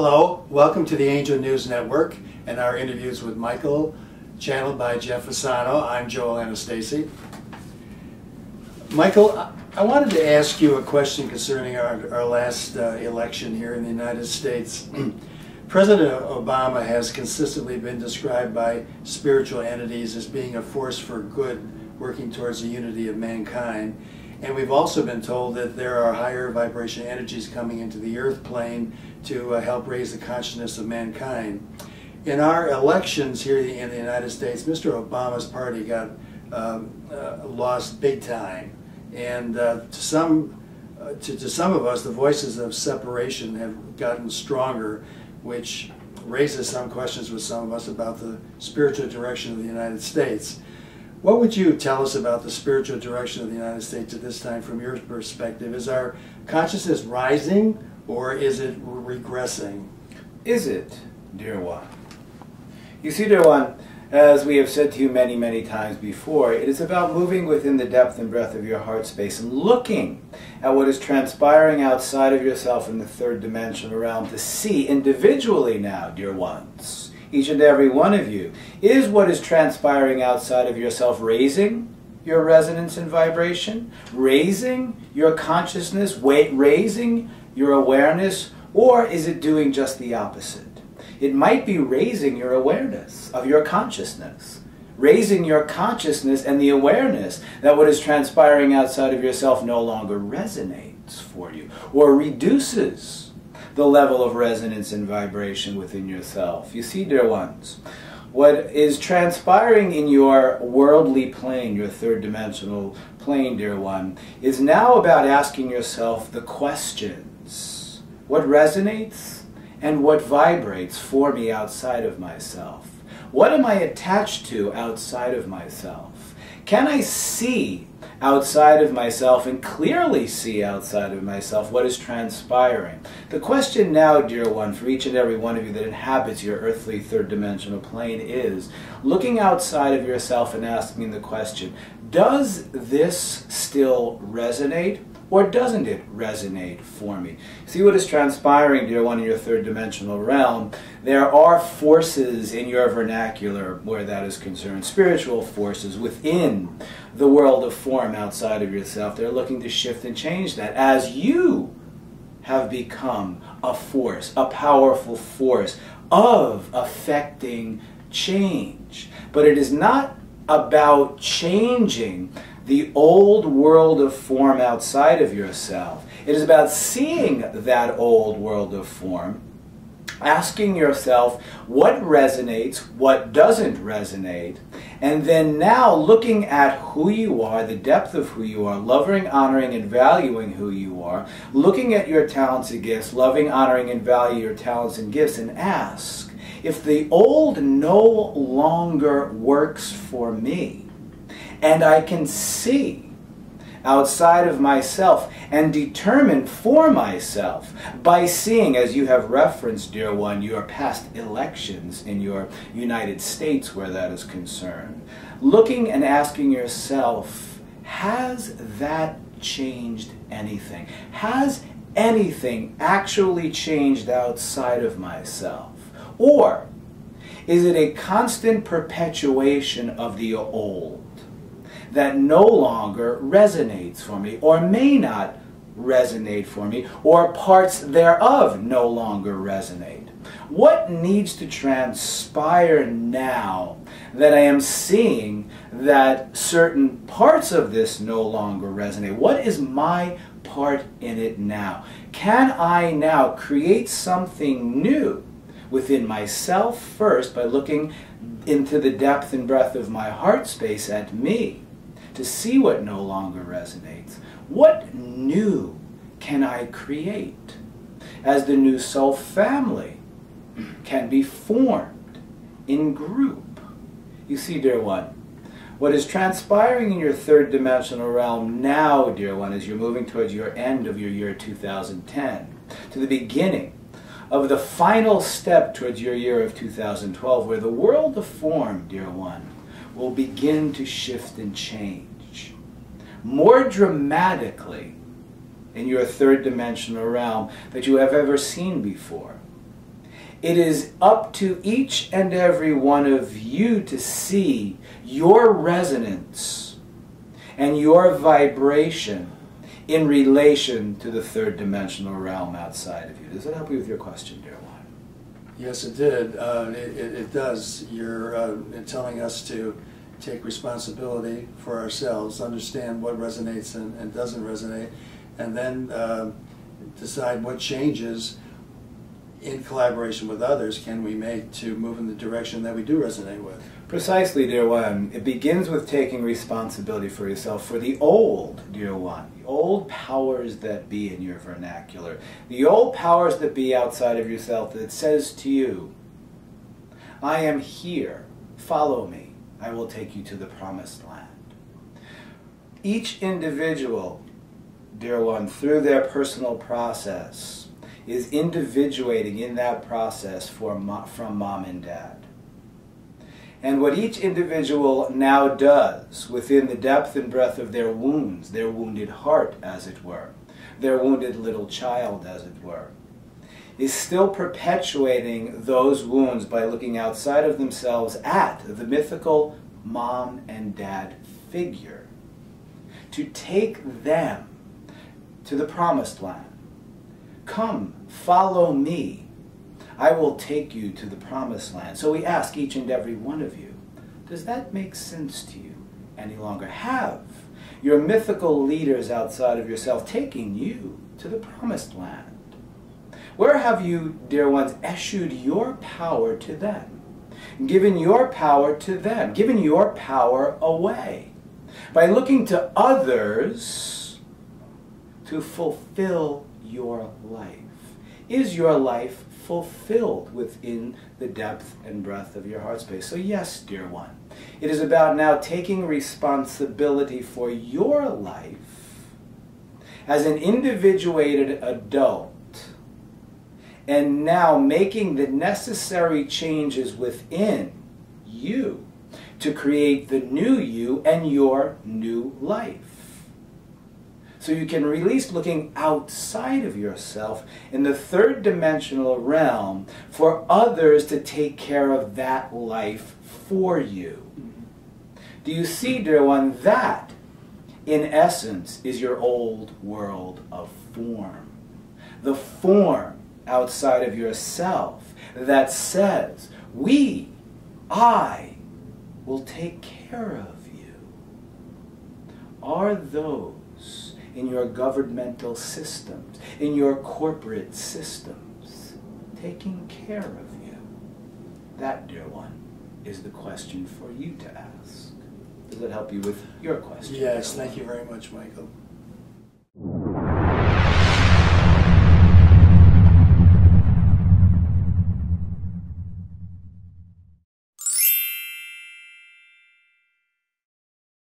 Hello, welcome to the Angel News Network and our interviews with Michael, channeled by Jeff Fasano. I'm Joel Anastasi. Michael, I wanted to ask you a question concerning our last election here in the United States. President Obama has consistently been described by spiritual entities as being a force for good, working towards the unity of mankind. And we've also been told that there are higher vibration energies coming into the earth plane to help raise the consciousness of mankind. In our elections here in the United States, Mr. Obama's party got lost big time. And to some of us, the voices of separation have gotten stronger, which raises some questions with some of us about the spiritual direction of the United States. What would you tell us about the spiritual direction of the United States at this time from your perspective? Is our consciousness rising or is it regressing? Is it, dear one? You see, dear one, as we have said to you many, many times before, it is about moving within the depth and breadth of your heart space and looking at what is transpiring outside of yourself in the third dimensional realm to see individually now, dear ones. Each and every one of you, is what is transpiring outside of yourself raising your resonance and vibration, raising your consciousness, raising your awareness, or is it doing just the opposite? It might be raising your awareness of your consciousness, raising your consciousness and the awareness that what is transpiring outside of yourself no longer resonates for you, or reduces the level of resonance and vibration within yourself. You see, dear ones, what is transpiring in your worldly plane, your third dimensional plane, dear one, is now about asking yourself the questions. What resonates and what vibrates for me outside of myself? What am I attached to outside of myself? Can I see outside of myself and clearly see outside of myself what is transpiring? The question now, dear one, for each and every one of you that inhabits your earthly third dimensional plane is looking outside of yourself and asking the question, does this still resonate? Or doesn't it resonate for me? See what is transpiring, dear one, in your third dimensional realm. There are forces in your vernacular where that is concerned, spiritual forces within the world of form outside of yourself. They're looking to shift and change that as you have become a force, a powerful force of affecting change. But it is not about changing the old world of form outside of yourself. It is about seeing that old world of form, asking yourself what resonates, what doesn't resonate, and then now looking at who you are, the depth of who you are, loving, honoring, and valuing who you are, looking at your talents and gifts, loving, honoring, and value your talents and gifts, and ask, if the old no longer works for me, and I can see outside of myself and determine for myself by seeing, as you have referenced, dear one, your past elections in your United States where that is concerned. Looking and asking yourself, has that changed anything? Has anything actually changed outside of myself? Or is it a constant perpetuation of the old that no longer resonates for me, or may not resonate for me, or parts thereof no longer resonate? What needs to transpire now that I am seeing that certain parts of this no longer resonate? What is my part in it now? Can I now create something new within myself first by looking into the depth and breadth of my heart space at me, to see what no longer resonates? What new can I create as the new soul family can be formed in group? You see, dear one, what is transpiring in your third dimensional realm now, dear one, as you're moving towards your end of your year 2010, to the beginning of the final step towards your year of 2012, where the world of form, dear one, will begin to shift and change more dramatically in your third dimensional realm that you have ever seen before. It is up to each and every one of you to see your resonance and your vibration in relation to the third dimensional realm outside of you. Does that help you with your question, dear one? Yes, it did. It does. You're telling us to take responsibility for ourselves, understand what resonates and doesn't resonate, and then decide what changes in collaboration with others can we make to move in the direction that we do resonate with. Precisely, dear one. It begins with taking responsibility for yourself, for the old, dear one, the old powers that be in your vernacular, the old powers that be outside of yourself that says to you, I am here, follow me, I will take you to the promised land. Each individual, dear one, through their personal process, is individuating in that process from mom and dad. And what each individual now does within the depth and breadth of their wounds, their wounded heart, as it were, their wounded little child, as it were, is still perpetuating those wounds by looking outside of themselves at the mythical mom and dad figure to take them to the promised land. Come, follow me. I will take you to the promised land. So we ask each and every one of you, does that make sense to you any longer? Have your mythical leaders outside of yourself taking you to the promised land? Where have you, dear ones, eschewed your power to them? Given your power to them? Given your power away? By looking to others to fulfill your life. Is your life fulfilled within the depth and breadth of your heart space? So yes, dear one, it is about now taking responsibility for your life as an individuated adult and now making the necessary changes within you to create the new you and your new life. So you can release looking outside of yourself in the third dimensional realm for others to take care of that life for you. Do you see, dear one, that in essence is your old world of form. The form outside of yourself that says, I will take care of you. Are those in your governmental systems, in your corporate systems, taking care of you? That, dear one, is the question for you to ask. Does that help you with your question? Yes, thank you very much, Michael.